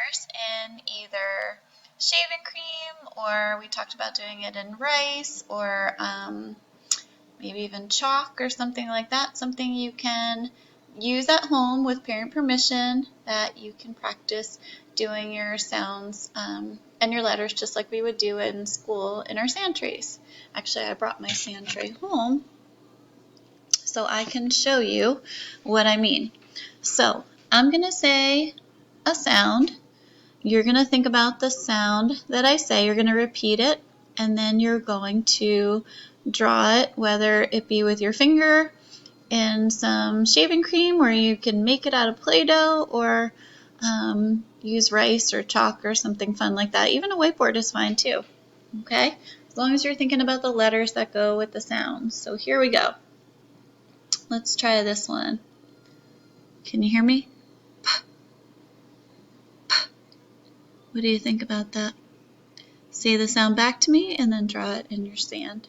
letters in either shaving cream, or we talked about doing it in rice, or maybe even chalk or something like that, something you can use at home with parent permission that you can practice doing your sounds and your letters just like we would do in school in our sand trays. Actually, I brought my sand tray home so I can show you what I mean. So I'm going to say a sound. You're going to think about the sound that I say. You're going to repeat it, and then you're going to draw it, whether it be with your finger in some shaving cream, or you can make it out of Play-Doh, or use rice or chalk or something fun like that. Even a whiteboard is fine too, okay? As long as you're thinking about the letters that go with the sounds. So here we go. Let's try this one. Can you hear me? What do you think about that? Say the sound back to me and then draw it in your sand.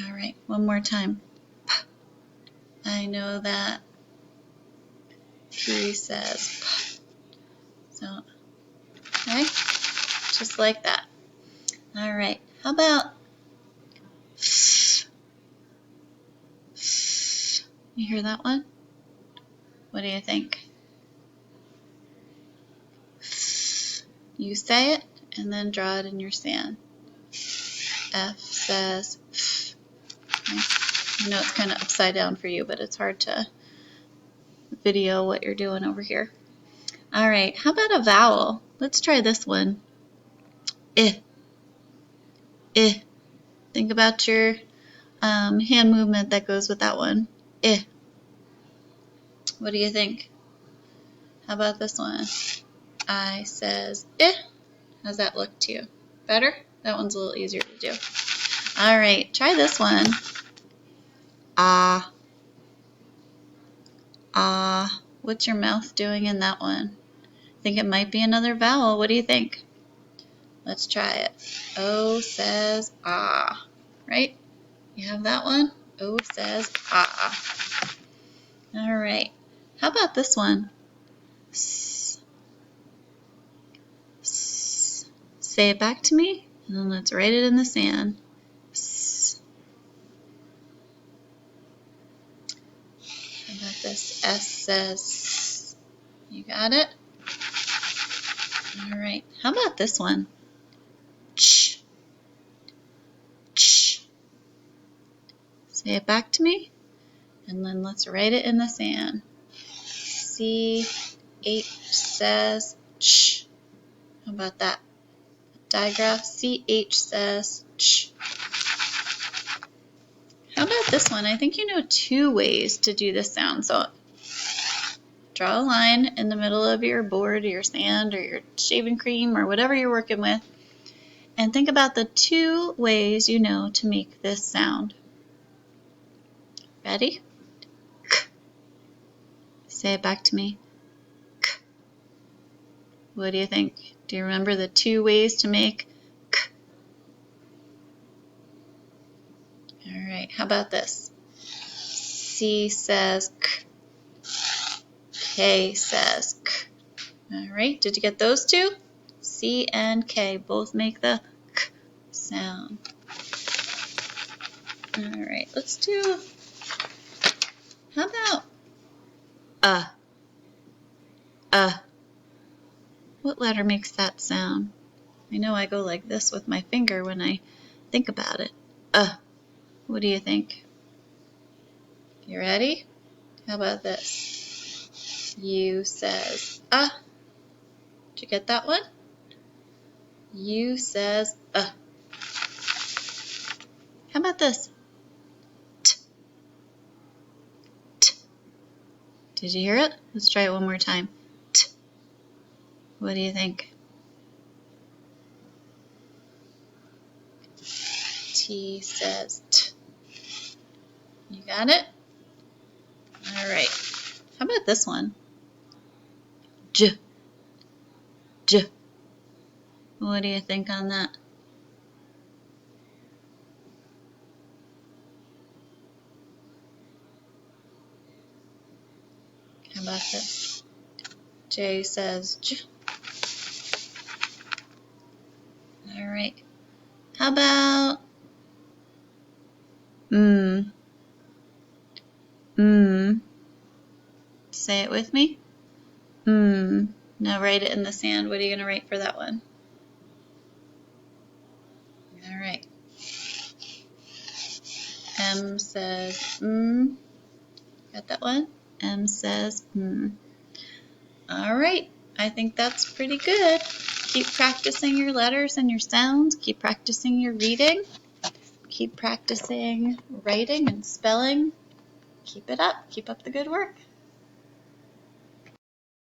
All right, one more time. I know that P says so, okay? Just like that. All right, how about you hear that one? What do you think? You say it and then draw it in your sand. F says okay. I know it's kind of upside down for you, but it's hard to video what you're doing over here. All right, how about a vowel? Let's try this one. I. I. Think about your hand movement that goes with that one. I. What do you think? How about this one? I says I. How's that look to you? Better? That one's a little easier to do. All right, try this one. Ah. Ah. What's your mouth doing in that one? I think it might be another vowel. What do you think? Let's try it. O says ah. Right? You have that one? O says ah. All right. How about this one? S. S. Say it back to me, and then let's write it in the sand. S. How about this? S says S. You got it? All right. How about this one? Ch. Ch. Say it back to me, and then let's write it in the sand. C-H says ch. How about that? Digraph. C-H says ch. How about this one? I think you know 2 ways to do this sound. So draw a line in the middle of your board, or your sand, or your shaving cream, or whatever you're working with, and think about the 2 ways you know to make this sound. Ready? K. Say it back to me. K. What do you think? Do you remember the 2 ways to make K? All right, how about this? C says K. K says K. All right, did you get those 2? C and K both make the K sound. All right, let's do, how about What letter makes that sound? I know I go like this with my finger when I think about it. What do you think? You ready? How about this? U says Did you get that one? U says How about this? T. T. Did you hear it? Let's try it one more time. T. What do you think? T says T. You got it? All right. How about this one? J. J. What do you think on that? How about this? J says J. All right. How about mm? Mm. Say it with me. Mm. Now write it in the sand. What are you going to write for that one? All right. M says mm. Got that one? M says mm. All right. I think that's pretty good. Keep practicing your letters and your sounds. Keep practicing your reading. Keep practicing writing and spelling. Keep it up. Keep up the good work.